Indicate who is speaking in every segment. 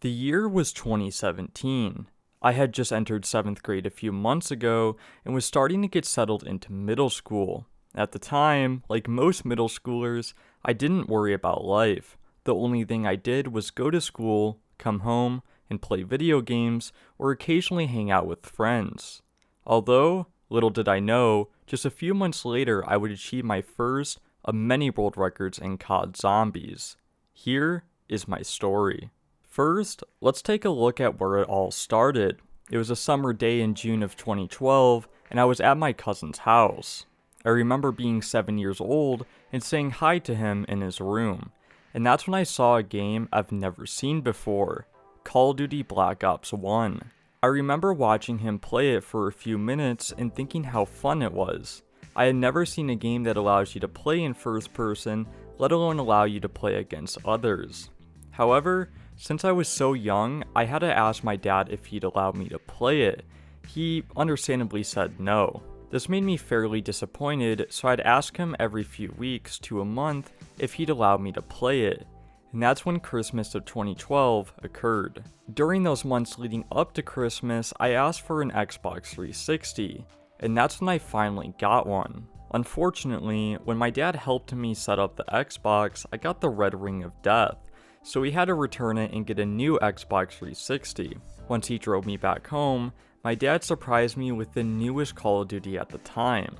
Speaker 1: The year was 2017. I had just entered 7th grade a few months ago and was starting to get settled into middle school. At the time, like most middle schoolers, I didn't worry about life. The only thing I did was go to school, come home, and play video games, or occasionally hang out with friends. Although, little did I know, just a few months later I would achieve my first of many world records in COD Zombies. Here is my story. First, let's take a look at where it all started. It was a summer day in June of 2012, and I was at my cousin's house. I remember being 7 years old and saying hi to him in his room, and that's when I saw a game I've never seen before, Call of Duty Black Ops 1. I remember watching him play it for a few minutes and thinking how fun it was. I had never seen a game that allows you to play in first person, let alone allow you to play against others. However, since I was so young, I had to ask my dad if he'd allow me to play it. He understandably said no. This made me fairly disappointed, so I'd ask him every few weeks to a month if he'd allow me to play it. And that's when Christmas of 2012 occurred. During those months leading up to Christmas, I asked for an Xbox 360, and that's when I finally got one. Unfortunately, when my dad helped me set up the Xbox, I got the red ring of death, so he had to return it and get a new Xbox 360. Once he drove me back home, my dad surprised me with the newest Call of Duty at the time,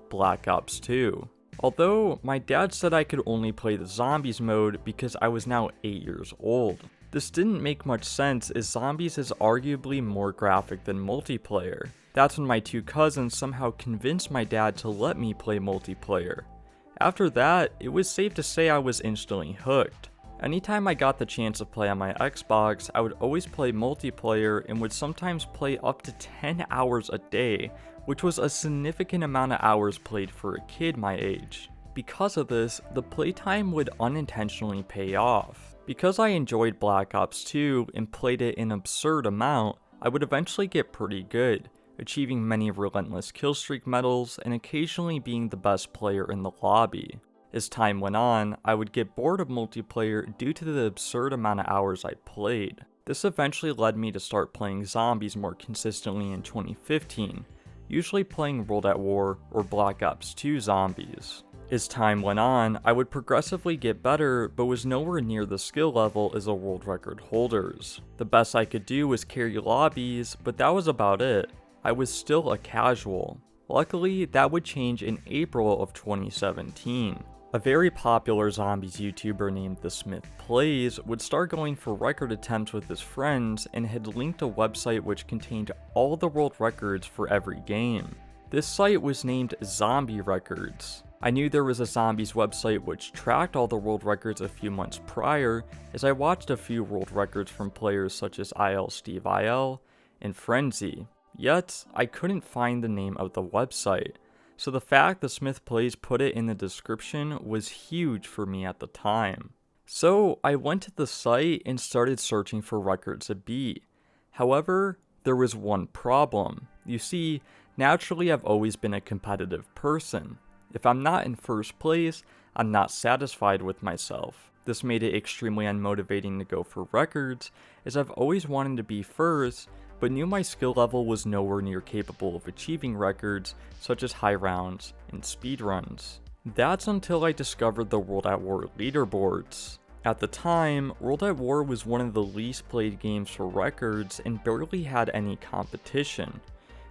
Speaker 1: Black Ops 2. Although, my dad said I could only play the Zombies mode because I was now 8 years old. This didn't make much sense as Zombies is arguably more graphic than multiplayer. That's when my two cousins somehow convinced my dad to let me play multiplayer. After that, it was safe to say I was instantly hooked. Anytime I got the chance to play on my Xbox, I would always play multiplayer and would sometimes play up to 10 hours a day, which was a significant amount of hours played for a kid my age. Because of this, the playtime would unintentionally pay off. Because I enjoyed Black Ops 2 and played it an absurd amount, I would eventually get pretty good, achieving many relentless killstreak medals and occasionally being the best player in the lobby. As time went on, I would get bored of multiplayer due to the absurd amount of hours I played. This eventually led me to start playing Zombies more consistently in 2015, usually playing World at War or Black Ops 2 Zombies. As time went on, I would progressively get better, but was nowhere near the skill level as the world record holders. The best I could do was carry lobbies, but that was about it. I was still a casual. Luckily, that would change in April of 2017. A very popular Zombies YouTuber named The Smith Plays would start going for record attempts with his friends and had linked a website which contained all the world records for every game. This site was named Zombie Records. I knew there was a Zombies website which tracked all the world records a few months prior, as I watched a few world records from players such as IL Steve IL and Frenzy. Yet, I couldn't find the name of the website, so the fact that Smith Plays put it in the description was huge for me at the time. So I went to the site and started searching for records to beat. However, there was one problem. You see, naturally I've always been a competitive person. If I'm not in first place, I'm not satisfied with myself. This made it extremely unmotivating to go for records, as I've always wanted to be first, but knew my skill level was nowhere near capable of achieving records such as high rounds and speedruns. That's until I discovered the World at War leaderboards. At the time, World at War was one of the least played games for records and barely had any competition.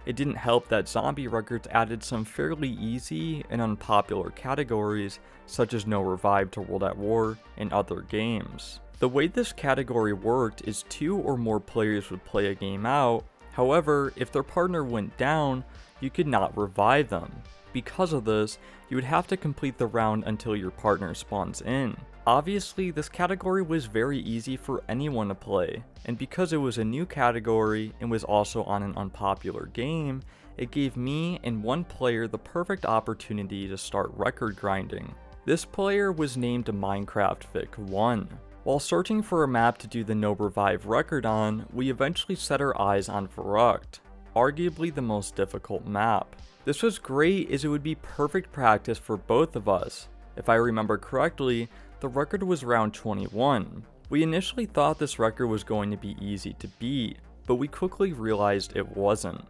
Speaker 1: It didn't help that Zombie Records added some fairly easy and unpopular categories such as no revive to World at War and other games. The way this category worked is 2 or more players would play a game out. However, if their partner went down, you could not revive them. Because of this, you would have to complete the round until your partner spawns in. Obviously, this category was very easy for anyone to play, and because it was a new category and was also on an unpopular game, it gave me and one player the perfect opportunity to start record grinding. This player was named Minecraft Vic 1. While searching for a map to do the no revive record on, we eventually set our eyes on Racroxx, arguably the most difficult map. This was great as it would be perfect practice for both of us. If I remember correctly, the record was round 21. We initially thought this record was going to be easy to beat, but we quickly realized it wasn't.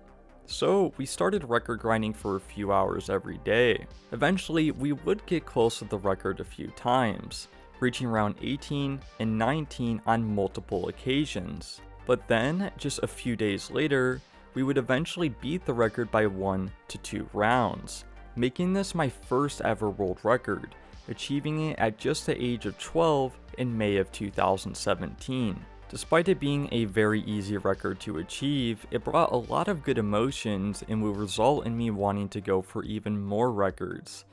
Speaker 1: So we started record grinding for a few hours every day. Eventually, we would get close to the record a few times, reaching around 18 and 19 on multiple occasions. But then, just a few days later, we would eventually beat the record by 1 to 2 rounds, making this my first ever world record, achieving it at just the age of 12 in May of 2017. Despite it being a very easy record to achieve, it brought a lot of good emotions and will result in me wanting to go for even more records.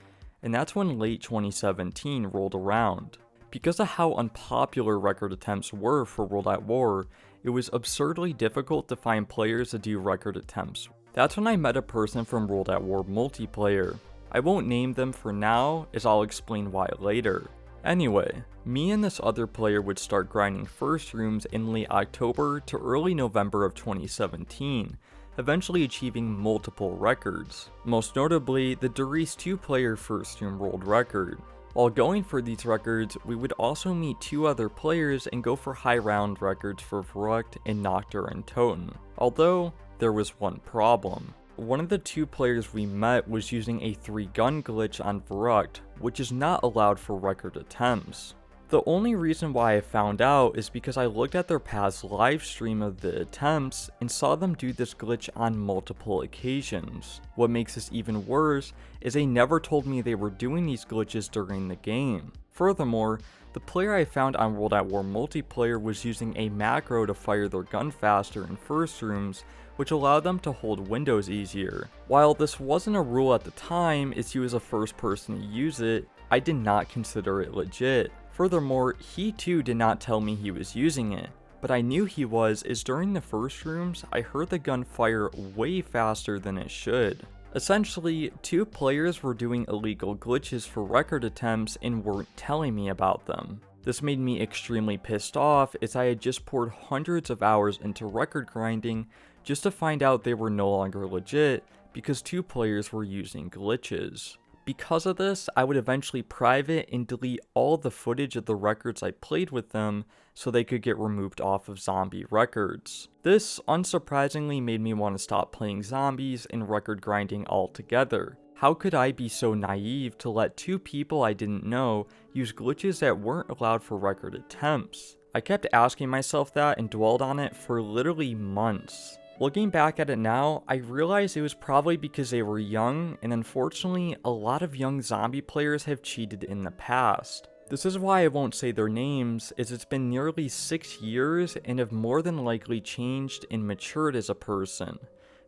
Speaker 1: And that's when late 2017 rolled around. Because of how unpopular record attempts were for World at War, it was absurdly difficult to find players to do record attempts. That's when I met a person from World at War multiplayer. I won't name them for now, as I'll explain why later. Anyway, me and this other player would start grinding first rooms in late October to early November of 2017, eventually achieving multiple records, most notably the Doris 2-player first room world record. While going for these records, we would also meet 2 other players and go for high round records for Racroxx and Noctur and Toten, although there was one problem. One of the 2 players we met was using a 3-gun glitch on Racroxx, which is not allowed for record attempts. The only reason why I found out is because I looked at their past live stream of the attempts and saw them do this glitch on multiple occasions. What makes this even worse is they never told me they were doing these glitches during the game. Furthermore, the player I found on World at War multiplayer was using a macro to fire their gun faster in first rooms, which allowed them to hold windows easier. While this wasn't a rule at the time, as he was the first person to use it, I did not consider it legit. Furthermore, he too did not tell me he was using it, but I knew he was, as during the first rooms, I heard the gun fire way faster than it should. Essentially, 2 players were doing illegal glitches for record attempts and weren't telling me about them. This made me extremely pissed off, as I had just poured hundreds of hours into record grinding just to find out they were no longer legit because 2 players were using glitches. Because of this, I would eventually private and delete all the footage of the records I played with them so they could get removed off of zombie records. This, unsurprisingly, made me want to stop playing zombies and record grinding altogether. How could I be so naive to let 2 people I didn't know use glitches that weren't allowed for record attempts? I kept asking myself that and dwelled on it for literally months. Looking back at it now, I realize it was probably because they were young, and unfortunately, a lot of young zombie players have cheated in the past. This is why I won't say their names, as it's been nearly 6 years and have more than likely changed and matured as a person.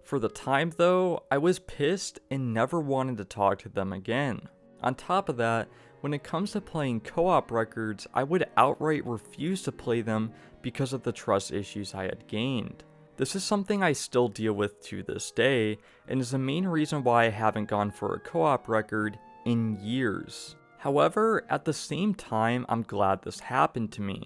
Speaker 1: For the time though, I was pissed and never wanted to talk to them again. On top of that, when it comes to playing co-op records, I would outright refuse to play them because of the trust issues I had gained. This is something I still deal with to this day, and is the main reason why I haven't gone for a co-op record in years. However, at the same time, I'm glad this happened to me.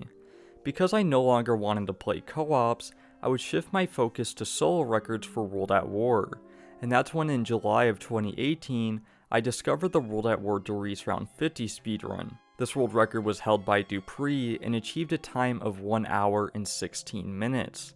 Speaker 1: Because I no longer wanted to play co-ops, I would shift my focus to solo records for World at War, and that's when in July of 2018, I discovered the World at War Doris Round 50 speedrun. This world record was held by Dupree and achieved a time of 1 hour and 16 minutes.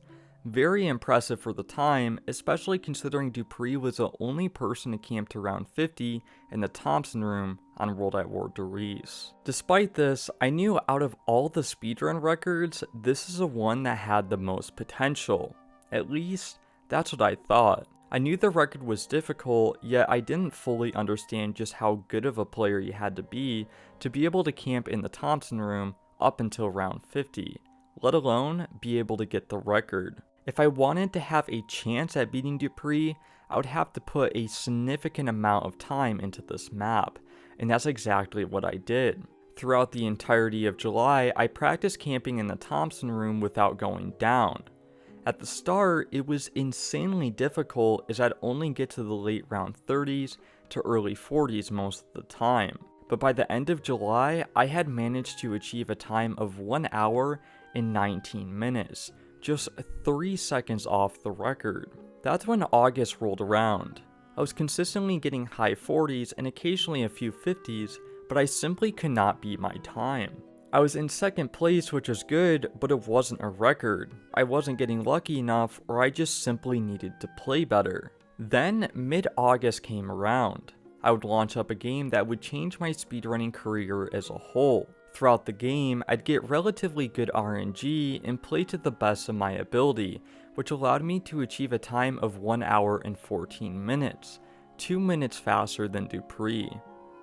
Speaker 1: Very impressive for the time, especially considering Dupree was the only person to camp to round 50 in the Thompson room on World at War Doris. Despite this, I knew out of all the speedrun records, this is the one that had the most potential. At least, that's what I thought. I knew the record was difficult, yet I didn't fully understand just how good of a player you had to be able to camp in the Thompson room up until round 50, let alone be able to get the record. If I wanted to have a chance at beating Dupree, I would have to put a significant amount of time into this map, and that's exactly what I did. Throughout the entirety of July, I practiced camping in the Thompson room without going down. At the start, it was insanely difficult as I'd only get to the late round 30s to early 40s most of the time. But by the end of July, I had managed to achieve a time of 1 hour and 19 minutes, just 3 seconds off the record. That's when August rolled around. I was consistently getting high 40s and occasionally a few 50s, but I simply could not beat my time. I was in second place, which was good, but it wasn't a record. I wasn't getting lucky enough, or I just simply needed to play better. Then, mid-August came around. I would launch up a game that would change my speedrunning career as a whole. Throughout the game, I'd get relatively good RNG and play to the best of my ability, which allowed me to achieve a time of 1 hour and 14 minutes, 2 minutes faster than Dupree.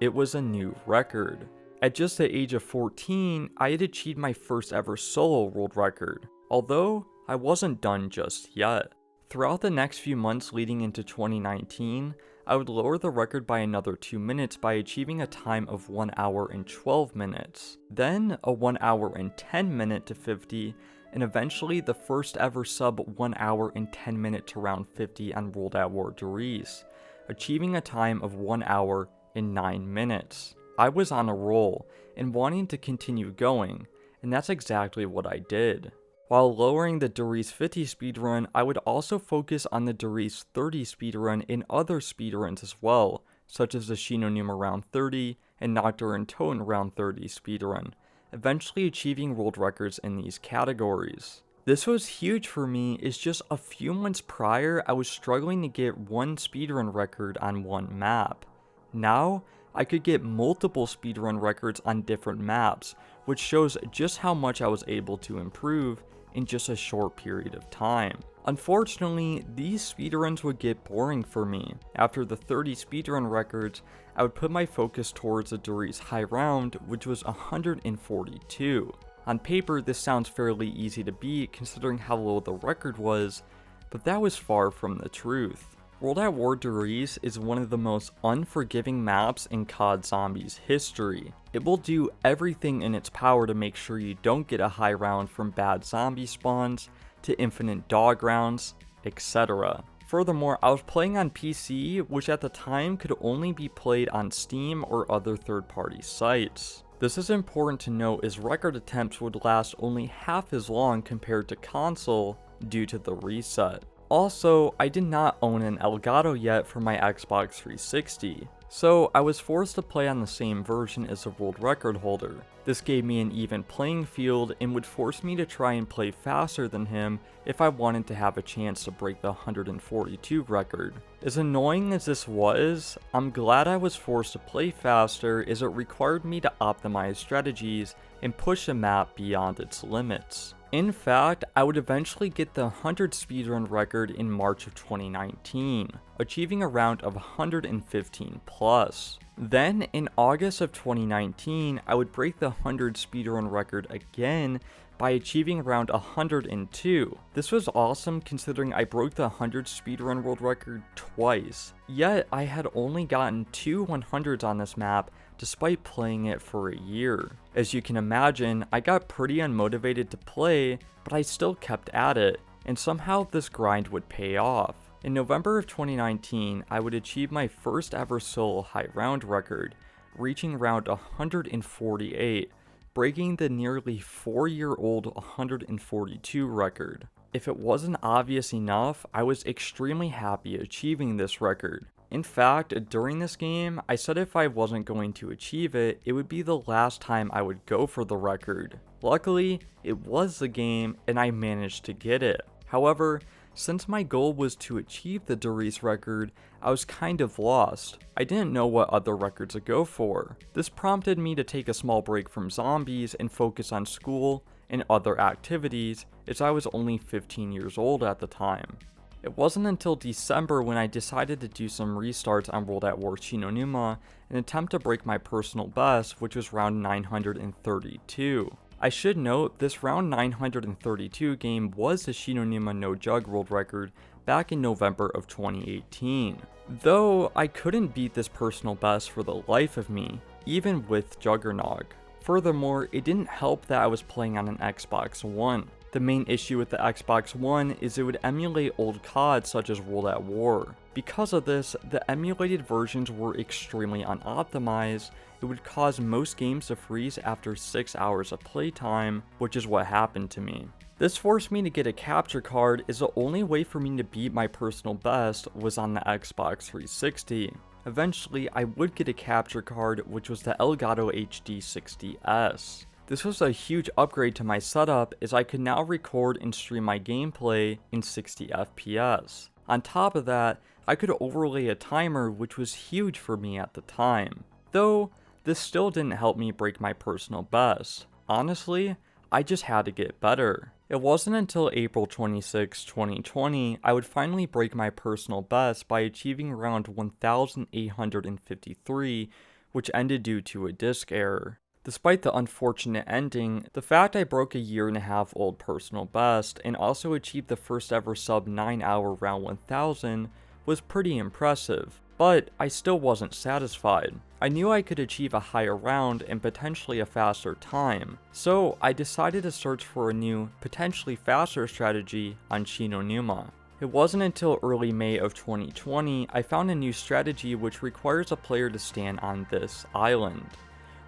Speaker 1: It was a new record. At just the age of 14, I had achieved my first ever solo world record, although I wasn't done just yet. Throughout the next few months leading into 2019, I would lower the record by another 2 minutes by achieving a time of 1 hour and 12 minutes, then a 1 hour and 10 minute to 50, and eventually the first ever sub 1 hour and 10 minute to round 50 on World at War Doris, achieving a time of 1 hour and 9 minutes. I was on a roll and wanting to continue going, and that's exactly what I did. While lowering the Doris 50 speedrun, I would also focus on the Doris 30 speedrun in other speedruns as well, such as the Shinonuma round 30 and Nocturne Tone round 30 speedrun, eventually achieving world records in these categories. This was huge for me as just a few months prior I was struggling to get one speedrun record on one map. Now, I could get multiple speedrun records on different maps, which shows just how much I was able to improve in just a short period of time. Unfortunately, these speedruns would get boring for me. After the 30 speedrun records, I would put my focus towards the Doris high round, which was 142. On paper, this sounds fairly easy to beat considering how low the record was, but that was far from the truth. World at War Doris is one of the most unforgiving maps in COD Zombies history. It will do everything in its power to make sure you don't get a high round from bad zombie spawns, to infinite dog rounds, etc. Furthermore, I was playing on PC, which at the time could only be played on Steam or other third-party sites. This is important to note as record attempts would last only half as long compared to console due to the reset. Also, I did not own an Elgato yet for my Xbox 360, so I was forced to play on the same version as the world record holder. This gave me an even playing field and would force me to try and play faster than him if I wanted to have a chance to break the 142 record. As annoying as this was, I'm glad I was forced to play faster as it required me to optimize strategies and push the map beyond its limits. In fact, I would eventually get the 100 speedrun record in March of 2019, achieving a round of 115 plus. Then, in August of 2019, I would break the 100 speedrun record again by achieving around 102. This was awesome considering I broke the 100 speedrun world record twice, yet I had only gotten 2 100s on this map despite playing it for a year. As you can imagine, I got pretty unmotivated to play, but I still kept at it, and somehow this grind would pay off. In November of 2019, I would achieve my first ever solo high round record, reaching round 148, breaking the nearly 4-year-old 142 record. If it wasn't obvious enough, I was extremely happy achieving this record. In fact, during this game, I said if I wasn't going to achieve it, it would be the last time I would go for the record. Luckily, it was the game and I managed to get it. However, since my goal was to achieve the Doris record, I was kind of lost. I didn't know what other records to go for. This prompted me to take a small break from zombies and focus on school and other activities, as I was only 15 years old at the time. It wasn't until December when I decided to do some restarts on World at War Shinonuma in an attempt to break my personal best, which was round 932. I should note, this round 932 game was the Shinonuma no Jug world record back in November of 2018. Though, I couldn't beat this personal best for the life of me, even with Juggernog. Furthermore, it didn't help that I was playing on an Xbox One. The main issue with the Xbox One is it would emulate old COD such as World at War. Because of this, the emulated versions were extremely unoptimized. It would cause most games to freeze after 6 hours of playtime, which is what happened to me. This forced me to get a capture card, as the only way for me to beat my personal best was on the Xbox 360. Eventually, I would get a capture card, which was the Elgato HD 60S. This was a huge upgrade to my setup as I could now record and stream my gameplay in 60 FPS. On top of that, I could overlay a timer, which was huge for me at the time. Though, this still didn't help me break my personal best. Honestly, I just had to get better. It wasn't until April 26, 2020, I would finally break my personal best by achieving around 1,853, which ended due to a disk error. Despite the unfortunate ending, the fact I broke a year-and-a-half old personal best and also achieved the first ever sub 9-hour round 1000 was pretty impressive, but I still wasn't satisfied. I knew I could achieve a higher round and potentially a faster time, so I decided to search for a new, potentially faster strategy on Shinonuma. It wasn't until early May of 2020 I found a new strategy which requires a player to stand on this island.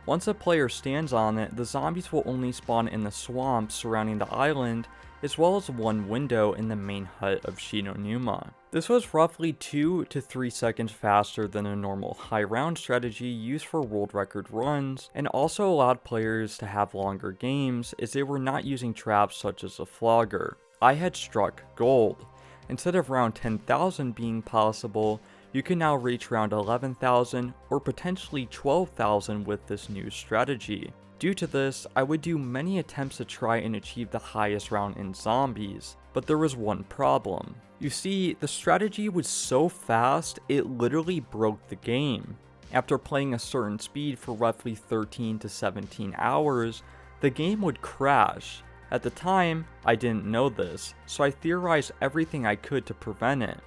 Speaker 1: Once a player stands on it, the zombies will only spawn in the swamps surrounding the island, as well as one window in the main hut of Shinonuma. This was roughly 2 to 3 seconds faster than a normal high round strategy used for world record runs, and also allowed players to have longer games as they were not using traps such as a flogger. I had struck gold. Instead of round 10,000 being possible, you can now reach around 11,000 or potentially 12,000 with this new strategy. Due to this, I would do many attempts to try and achieve the highest round in zombies, but there was one problem. You see, the strategy was so fast, it literally broke the game. After playing a certain speed for roughly 13 to 17 hours, the game would crash. At the time, I didn't know this, so I theorized everything I could to prevent it.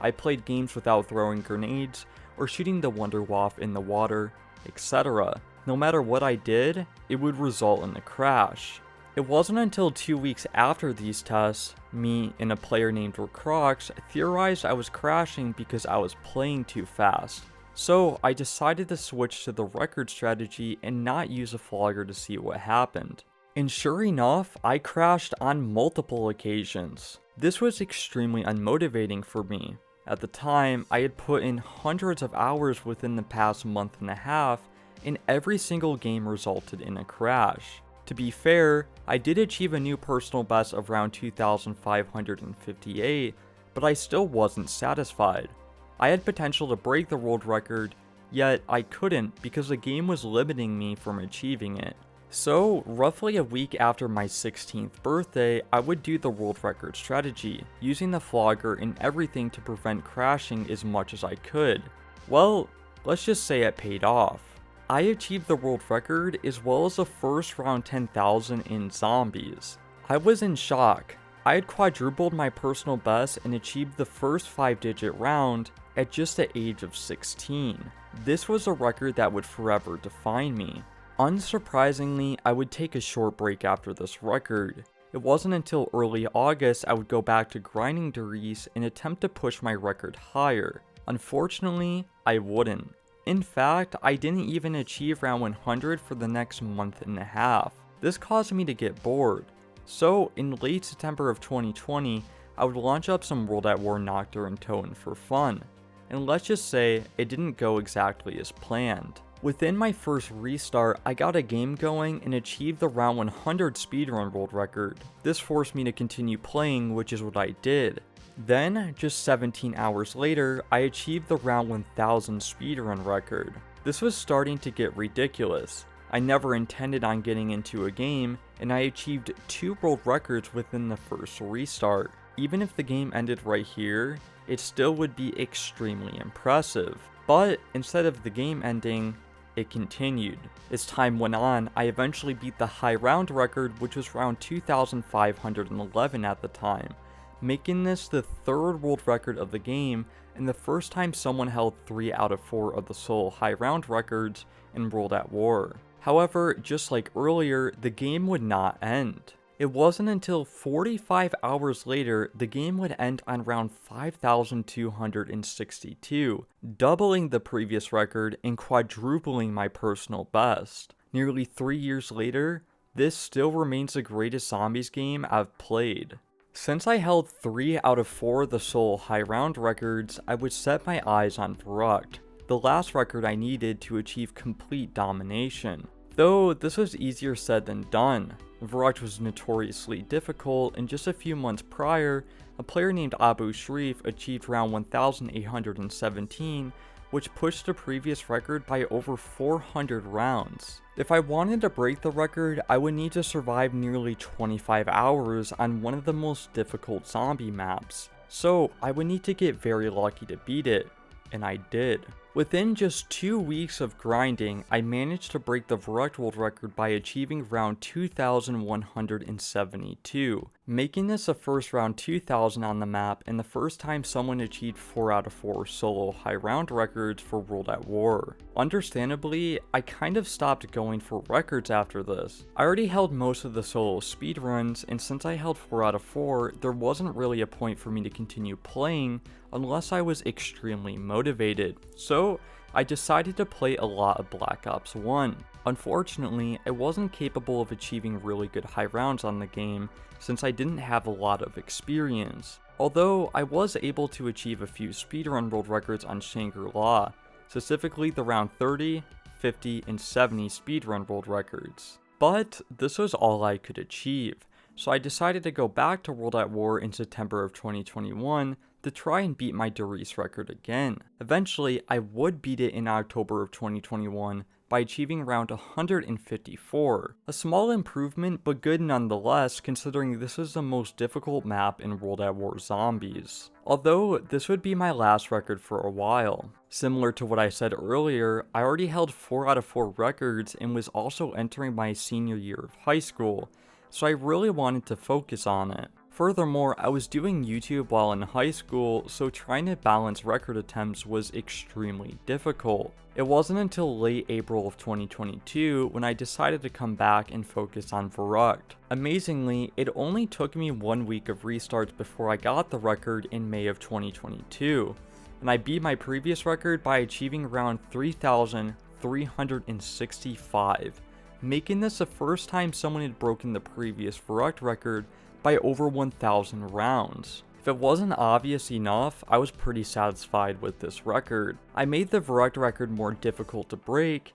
Speaker 1: I played games without throwing grenades, or shooting the Wonder Waff in the water, etc. No matter what I did, it would result in a crash. It wasn't until 2 weeks after these tests, me and a player named Racroxx theorized I was crashing because I was playing too fast. So I decided to switch to the record strategy and not use a flogger to see what happened. And sure enough, I crashed on multiple occasions. This was extremely unmotivating for me. At the time, I had put in hundreds of hours within the past month and a half, and every single game resulted in a crash. To be fair, I did achieve a new personal best of around 2,558, but I still wasn't satisfied. I had potential to break the world record, yet I couldn't because the game was limiting me from achieving it. So, roughly a week after my 16th birthday, I would do the world record strategy, using the flogger and everything to prevent crashing as much as I could. Well, let's just say it paid off. I achieved the world record as well as the first round 10,000 in zombies. I was in shock. I had quadrupled my personal best and achieved the first 5-digit round at just the age of 16. This was a record that would forever define me. Unsurprisingly, I would take a short break after this record. It wasn't until early August I would go back to grinding Derice and attempt to push my record higher. Unfortunately, I wouldn't. In fact, I didn't even achieve round 100 for the next month and a half. This caused me to get bored. So, in late September of 2020, I would launch up some World at War Nocturne Toten for fun. And let's just say, it didn't go exactly as planned. Within my first restart, I got a game going and achieved the round 100 speedrun world record. This forced me to continue playing, which is what I did. Then, just 17 hours later, I achieved the round 1000 speedrun record. This was starting to get ridiculous. I never intended on getting into a game, and I achieved 2 world records within the first restart. Even if the game ended right here, it still would be extremely impressive. But instead of the game ending, it continued. As time went on, I eventually beat the high round record, which was round 2,511 at the time, making this the 3rd world record of the game and the first time someone held 3 out of 4 of the sole high round records in World at War. However, just like earlier, the game would not end. It wasn't until 45 hours later the game would end on round 5,262, doubling the previous record and quadrupling my personal best. Nearly 3 years later, this still remains the greatest zombies game I've played. Since I held 3 out of 4 of the sole high round records, I would set my eyes on Racroxx, the last record I needed to achieve complete domination. Though this was easier said than done. Racroxx was notoriously difficult, and just a few months prior, a player named Abu Sharif achieved round 1817, which pushed the previous record by over 400 rounds. If I wanted to break the record, I would need to survive nearly 25 hours on one of the most difficult zombie maps, so I would need to get very lucky to beat it, and I did. Within just 2 weeks of grinding, I managed to break the Racroxx world record by achieving round 2172, making this the first round 2000 on the map and the first time someone achieved 4 out of 4 solo high round records for World at War. Understandably, I kind of stopped going for records after this. I already held most of the solo speedruns, and since I held 4 out of 4, there wasn't really a point for me to continue playing unless I was extremely motivated. So I decided to play a lot of Black Ops 1. Unfortunately, I wasn't capable of achieving really good high rounds on the game since I didn't have a lot of experience. Although I was able to achieve a few speedrun world records on Shangri-La, specifically the round 30, 50, and 70 speedrun world records. But this was all I could achieve, so I decided to go back to World at War in September of 2021 to try and beat my Doris record again. Eventually, I would beat it in October of 2021 by achieving round 154. A small improvement, but good nonetheless, considering this is the most difficult map in World at War Zombies. Although, this would be my last record for a while. Similar to what I said earlier, I already held 4 out of 4 records and was also entering my senior year of high school, so I really wanted to focus on it. Furthermore, I was doing YouTube while in high school, so trying to balance record attempts was extremely difficult. It wasn't until late April of 2022 when I decided to come back and focus on Racroxx. Amazingly, it only took me 1 week of restarts before I got the record in May of 2022, and I beat my previous record by achieving around 3,365, making this the first time someone had broken the previous Racroxx record by over 1,000 rounds. If it wasn't obvious enough, I was pretty satisfied with this record. I made the Racroxx record more difficult to break,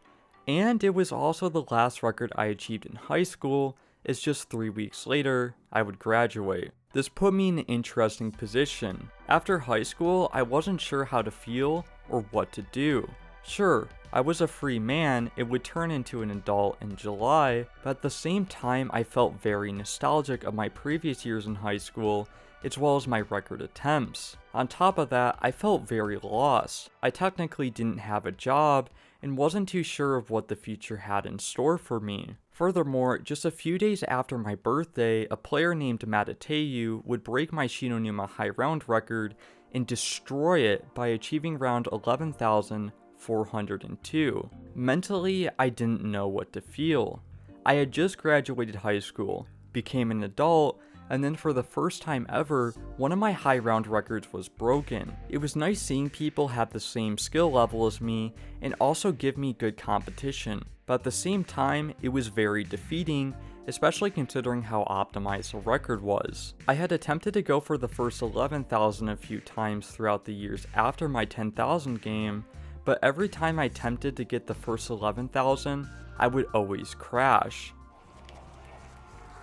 Speaker 1: and it was also the last record I achieved in high school, as just 3 weeks later, I would graduate. This put me in an interesting position. After high school, I wasn't sure how to feel or what to do. Sure, I was a free man, it would turn into an adult in July, but at the same time I felt very nostalgic of my previous years in high school, as well as my record attempts. On top of that, I felt very lost. I technically didn't have a job, and wasn't too sure of what the future had in store for me. Furthermore, just a few days after my birthday, a player named Matateyu would break my Shinonuma high round record and destroy it by achieving round 11,402. Mentally, I didn't know what to feel. I had just graduated high school, became an adult, and then for the first time ever, one of my high round records was broken. It was nice seeing people have the same skill level as me and also give me good competition, but at the same time, it was very defeating, especially considering how optimized the record was. I had attempted to go for the first 11,000 a few times throughout the years after my 10,000 game, but every time I attempted to get the first 11,000, I would always crash.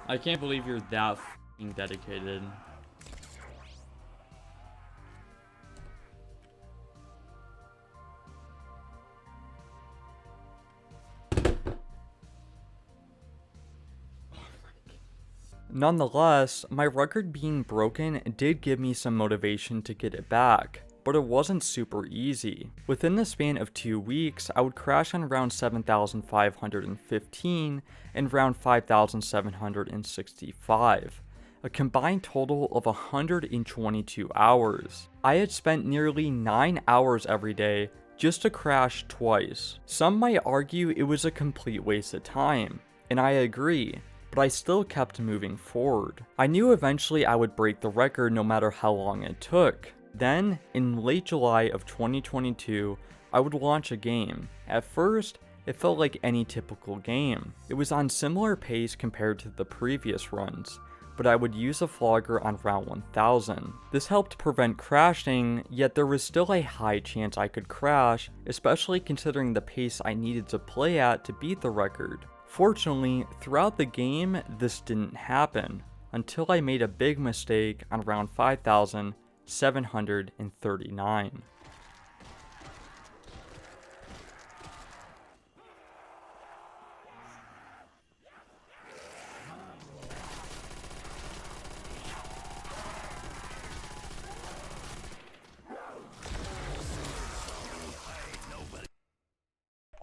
Speaker 2: I can't believe you're that f***ing dedicated.
Speaker 1: Nonetheless, my record being broken did give me some motivation to get it back, but it wasn't super easy. Within the span of 2 weeks, I would crash on round 7,515 and round 5,765, a combined total of 122 hours. I had spent nearly 9 hours every day just to crash twice. Some might argue it was a complete waste of time, and I agree, but I still kept moving forward. I knew eventually I would break the record no matter how long it took. Then, in late July of 2022, I would launch a game. At first, it felt like any typical game. It was on similar pace compared to the previous runs, but I would use a flogger on round 1000. This helped prevent crashing, yet there was still a high chance I could crash, especially considering the pace I needed to play at to beat the record. Fortunately, throughout the game, this didn't happen, until I made a big mistake on round 5739.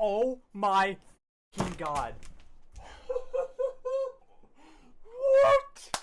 Speaker 3: Oh my god. What?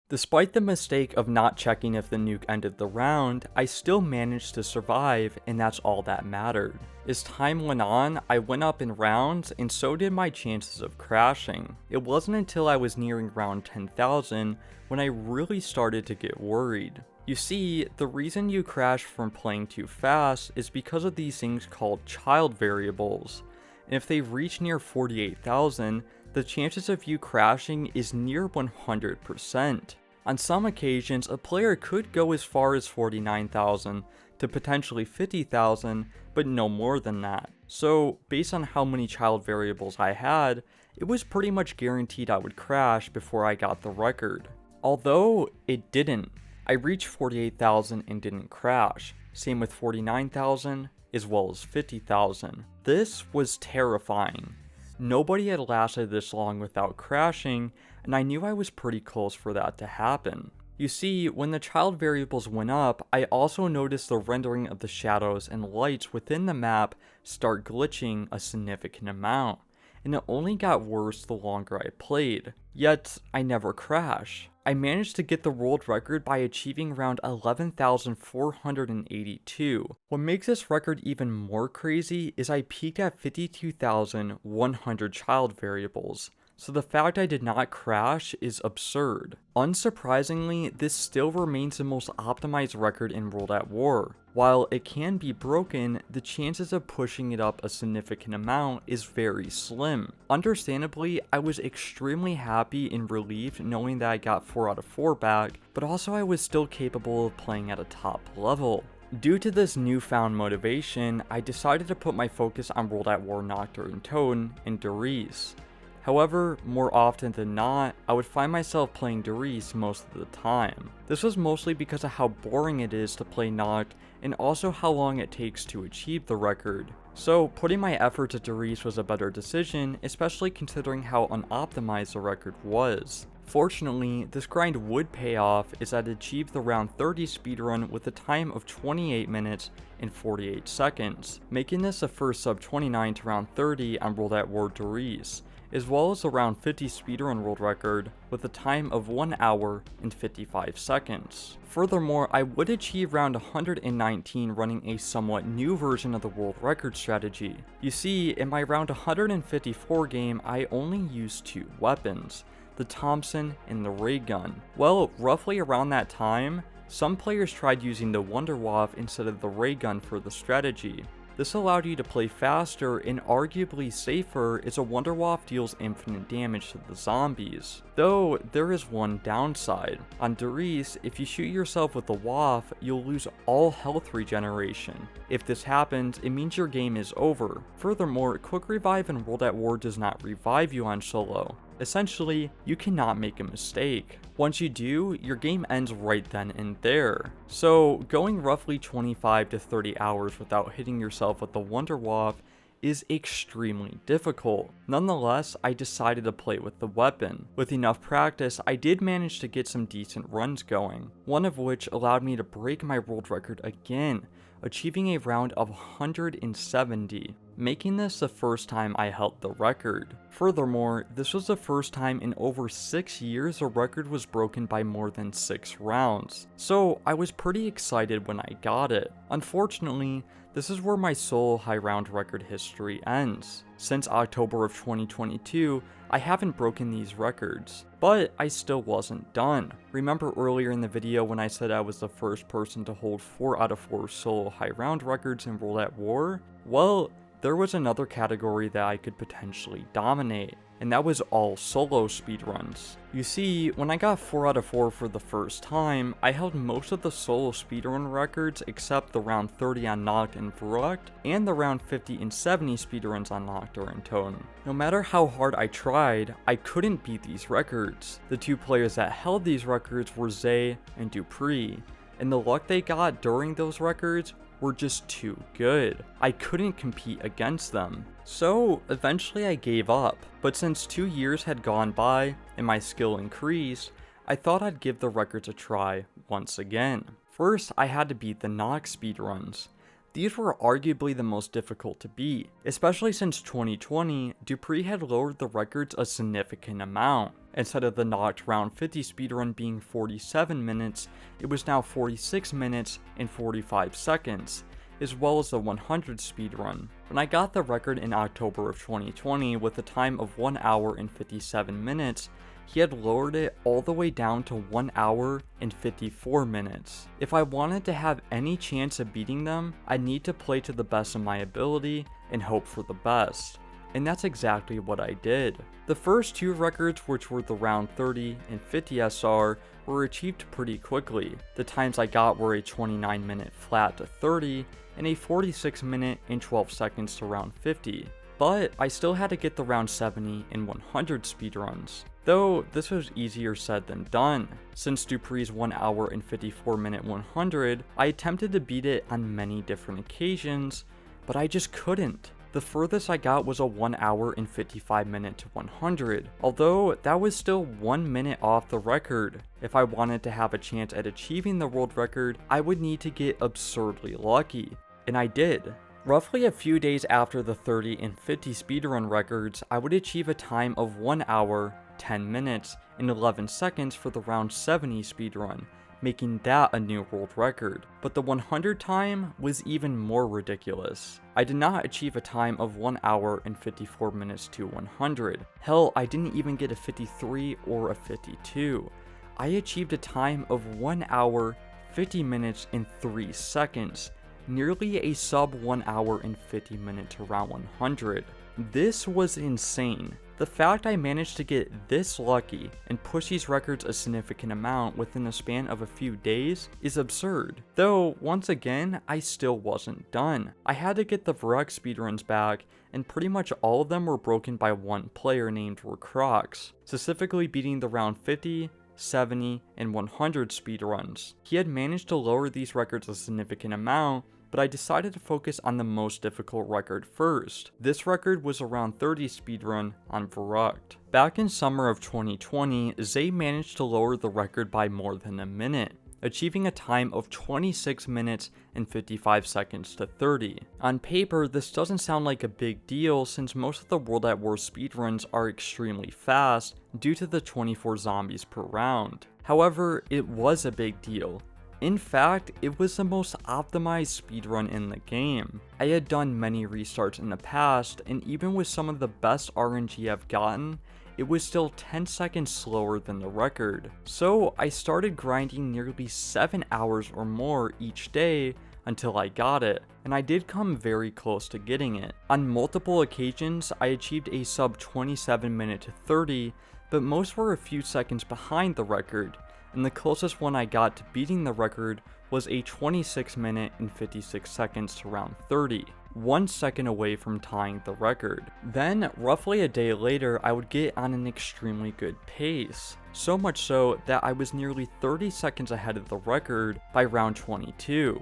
Speaker 1: Despite the mistake of not checking if the nuke ended the round, I still managed to survive, and that's all that mattered. As time went on, I went up in rounds, and so did my chances of crashing. It wasn't until I was nearing round 10,000 when I really started to get worried. You see, the reason you crash from playing too fast is because of these things called child variables, and if they reach near 48,000, the chances of you crashing is near 100%. On some occasions, a player could go as far as 49,000 to potentially 50,000, but no more than that. So, based on how many child variables I had, it was pretty much guaranteed I would crash before I got the record. Although, it didn't. I reached 48,000 and didn't crash. Same with 49,000, as well as 50,000. This was terrifying. Nobody had lasted this long without crashing, and I knew I was pretty close for that to happen. You see, when the child variables went up, I also noticed the rendering of the shadows and lights within the map start glitching a significant amount, and it only got worse the longer I played. Yet, I never crashed. I managed to get the world record by achieving around 11,482. What makes this record even more crazy is I peaked at 52,100 child variables, so the fact I did not crash is absurd. Unsurprisingly, this still remains the most optimized record in World at War. While it can be broken, the chances of pushing it up a significant amount is very slim. Understandably, I was extremely happy and relieved knowing that I got 4 out of 4 back, but also I was still capable of playing at a top level. Due to this newfound motivation, I decided to put my focus on World at War Nocturne Tone and Derice. However, more often than not, I would find myself playing Derice most of the time. This was mostly because of how boring it is to play Noct and also how long it takes to achieve the record. So putting my efforts at Derice was a better decision, especially considering how unoptimized the record was. Fortunately, this grind would pay off as I'd achieved the round 30 speedrun with a time of 28 minutes and 48 seconds, making this the first sub 29 to round 30 on World at War Derice, as well as the round 50 speedrun world record with a time of 1 hour and 55 seconds. Furthermore, I would achieve round 119 running a somewhat new version of the world record strategy. You see, in my round 154 game, I only used 2 weapons, the Thompson and the ray gun. Well, roughly around that time, some players tried using the Wunderwaffe instead of the ray gun for the strategy. This allowed you to play faster and arguably safer as a Wunderwaffe deals infinite damage to the zombies. Though, there is one downside. On Derice, if you shoot yourself with the Waff, you'll lose all health regeneration. If this happens, it means your game is over. Furthermore, Quick Revive in World at War does not revive you on solo. Essentially, you cannot make a mistake. Once you do, your game ends right then and there. So, going roughly 25 to 30 hours without hitting yourself with the Wunderwaffe is extremely difficult. Nonetheless, I decided to play with the weapon. With enough practice, I did manage to get some decent runs going, one of which allowed me to break my world record again, achieving a round of 170, making this the first time I held the record. Furthermore, this was the first time in over 6 years a record was broken by more than 6 rounds, so I was pretty excited when I got it. Unfortunately, this is where my solo high round record history ends. Since October of 2022, I haven't broken these records, but I still wasn't done. Remember earlier in the video when I said I was the first person to hold 4 out of 4 solo high round records in World at War? Well, there was another category that I could potentially dominate, and that was all solo speedruns. You see, when I got 4 out of 4 for the first time, I held most of the solo speedrun records except the round 30 on Noct and Verrucht, and the round 50 and 70 speedruns on Noctur and Tone. No matter how hard I tried, I couldn't beat these records. The two players that held these records were Zay and Dupree, and the luck they got during those records were just too good. I couldn't compete against them. So eventually I gave up, but since 2 years had gone by and my skill increased, I thought I'd give the records a try once again. First, I had to beat the Noct speedruns. These were arguably the most difficult to beat, especially since 2020, Dupree had lowered the records a significant amount. Instead of the Noct round 50 speedrun being 47 minutes, it was now 46 minutes and 45 seconds, as well as the 100 speedrun. When I got the record in October of 2020 with a time of 1 hour and 57 minutes, he had lowered it all the way down to 1 hour and 54 minutes. If I wanted to have any chance of beating them, I need to play to the best of my ability and hope for the best. And that's exactly what I did. The first two records, which were the round 30 and 50 SR, were achieved pretty quickly. The times I got were a 29 minute flat to 30 and a 46 minute and 12 seconds to round 50. But I still had to get the round 70 and 100 speedruns. Though this was easier said than done. Since Dupree's 1 hour and 54 minute 100, I attempted to beat it on many different occasions, but I just couldn't. The furthest I got was a 1 hour and 55 minute to 100, although that was still 1 minute off the record. If I wanted to have a chance at achieving the world record, I would need to get absurdly lucky, and I did. Roughly a few days after the 30 and 50 speedrun records, I would achieve a time of 1 hour, 10 minutes, and 11 seconds for the round 70 speedrun, making that a new world record. But the 100 time was even more ridiculous. I did not achieve a time of 1 hour and 54 minutes to 100. Hell, I didn't even get a 53 or a 52. I achieved a time of 1 hour, 50 minutes, and 3 seconds. Nearly a sub 1 hour and 50 minute to round 100. This was insane. The fact I managed to get this lucky and push these records a significant amount within the span of a few days is absurd. Though, once again, I still wasn't done. I had to get the Verrucht speedruns back, and pretty much all of them were broken by one player named Racroxx, specifically beating the round 50, 70, and 100 speedruns. He had managed to lower these records a significant amount, but I decided to focus on the most difficult record first. This record was a round 30 speedrun on Verrucht. Back in summer of 2020, Zay managed to lower the record by more than a minute, achieving a time of 26 minutes and 55 seconds to 30. On paper, this doesn't sound like a big deal since most of the World at War speedruns are extremely fast due to the 24 zombies per round. However, it was a big deal. In fact, it was the most optimized speedrun in the game. I had done many restarts in the past, and even with some of the best RNG I've gotten, it was still 10 seconds slower than the record. So I started grinding nearly 7 hours or more each day until I got it, and I did come very close to getting it. On multiple occasions, I achieved a sub 27 minute to 30, but most were a few seconds behind the record, and the closest one I got to beating the record was a 26 minute and 56 seconds to round 30, 1 second away from tying the record. Then, roughly a day later, I would get on an extremely good pace. So much so that I was nearly 30 seconds ahead of the record by round 22.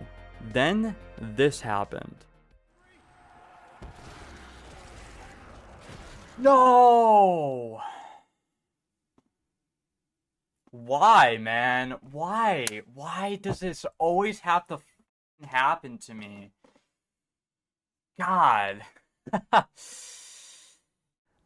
Speaker 1: Then, this happened.
Speaker 3: No! Why, man? Why? Why does this always have to happen to me? God.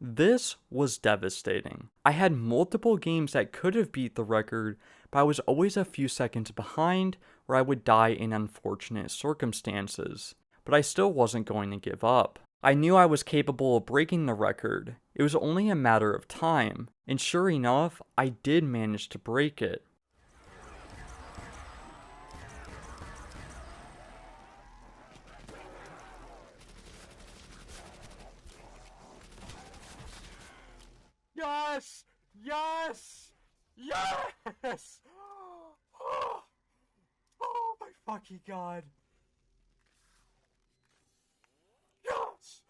Speaker 1: This was devastating. I had multiple games that could have beat the record, but I was always a few seconds behind, or I would die in unfortunate circumstances. But I still wasn't going to give up. I knew I was capable of breaking the record. It was only a matter of time, and sure enough, I did manage to break it.
Speaker 3: Yes! Oh my fucking god! Yes!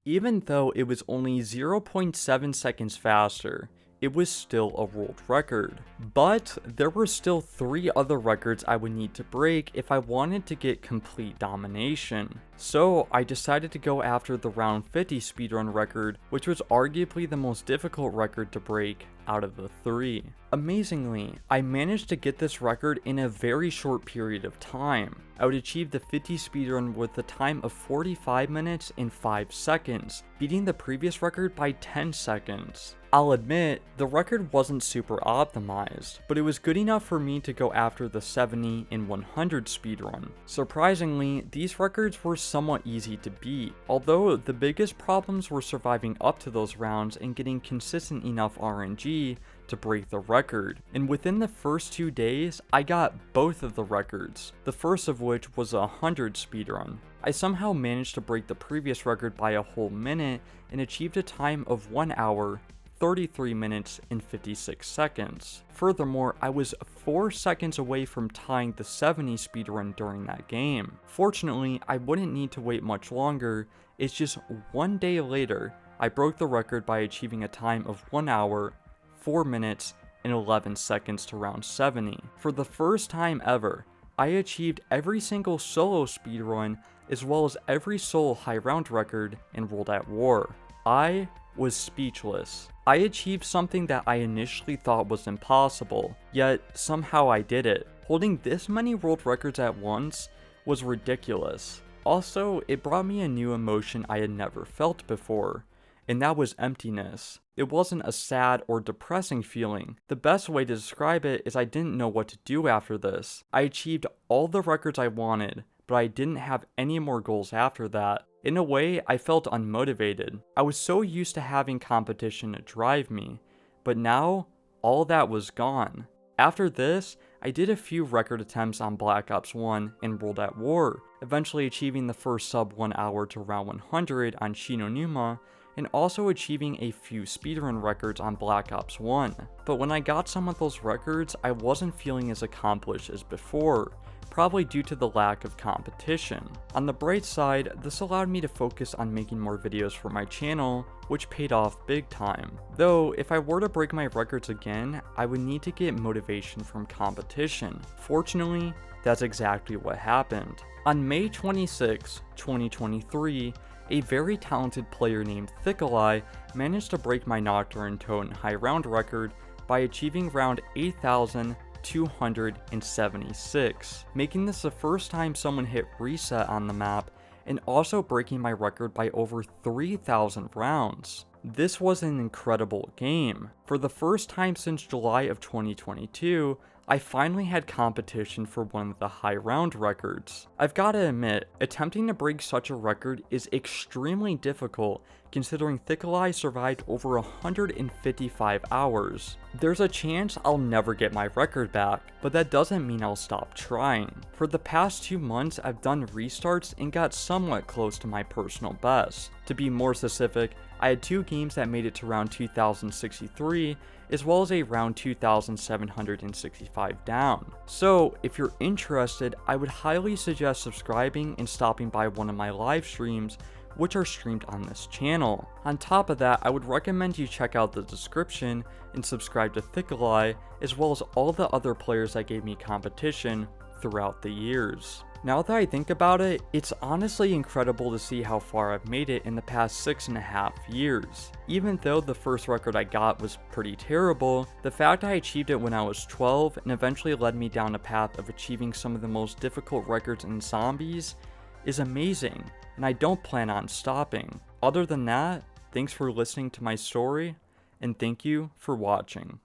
Speaker 1: Even though it was only 0.7 seconds faster, it was still a world record. But there were still 3 other records I would need to break if I wanted to get complete domination. So I decided to go after the round 50 speedrun record, which was arguably the most difficult record to break out of the 3. Amazingly, I managed to get this record in a very short period of time. I would achieve the 50 speedrun with a time of 45 minutes and 5 seconds, beating the previous record by 10 seconds. I'll admit, the record wasn't super optimized, but it was good enough for me to go after the 70 and 100 speedrun. Surprisingly, these records were somewhat easy to beat, although the biggest problems were surviving up to those rounds and getting consistent enough RNG to break the record. And within the first 2 days, I got both of the records, the first of which was a 100 speedrun. I somehow managed to break the previous record by a whole minute and achieved a time of 1 hour, 33 minutes and 56 seconds. Furthermore, I was 4 seconds away from tying the 70 speedrun during that game. Fortunately, I wouldn't need to wait much longer. It's just 1 day later, I broke the record by achieving a time of 1 hour, 4 minutes, and 11 seconds to round 70. For the first time ever, I achieved every single solo speedrun as well as every solo high round record in World at War. I was speechless. I achieved something that I initially thought was impossible, yet somehow I did it. Holding this many world records at once was ridiculous. Also, it brought me a new emotion I had never felt before, and that was emptiness. It wasn't a sad or depressing feeling. The best way to describe it is I didn't know what to do after this. I achieved all the records I wanted, but I didn't have any more goals after that. In a way, I felt unmotivated. I was so used to having competition to drive me, but now, all that was gone. After this, I did a few record attempts on Black Ops 1 and World at War, eventually achieving the first sub 1 hour to round 100 on Shinonuma, and also achieving a few speedrun records on Black Ops 1. But when I got some of those records, I wasn't feeling as accomplished as before, probably due to the lack of competition. On the bright side, this allowed me to focus on making more videos for my channel, which paid off big time. Though, if I were to break my records again, I would need to get motivation from competition. Fortunately, that's exactly what happened. On May 26, 2023, a very talented player named Thickeleye managed to break my Nocturne Toten high round record by achieving round 8,276, making this the first time someone hit reset on the map and also breaking my record by over 3,000 rounds. This was an incredible game. For the first time since July of 2022, I finally had competition for one of the high round records. I've gotta admit, attempting to break such a record is extremely difficult considering Thickeleye survived over 155 hours. There's a chance I'll never get my record back, but that doesn't mean I'll stop trying. For the past 2 months, I've done restarts and got somewhat close to my personal best. To be more specific, I had 2 games that made it to round 2063, as well as a round 2765 down. So, if you're interested, I would highly suggest subscribing and stopping by one of my live streams, which are streamed on this channel. On top of that, I would recommend you check out the description and subscribe to Thickeleye, as well as all the other players that gave me competition throughout the years. Now that I think about it, it's honestly incredible to see how far I've made it in the past 6.5 years. Even though the first record I got was pretty terrible, the fact I achieved it when I was 12 and eventually led me down a path of achieving some of the most difficult records in zombies is amazing, and I don't plan on stopping. Other than that, thanks for listening to my story, and thank you for watching.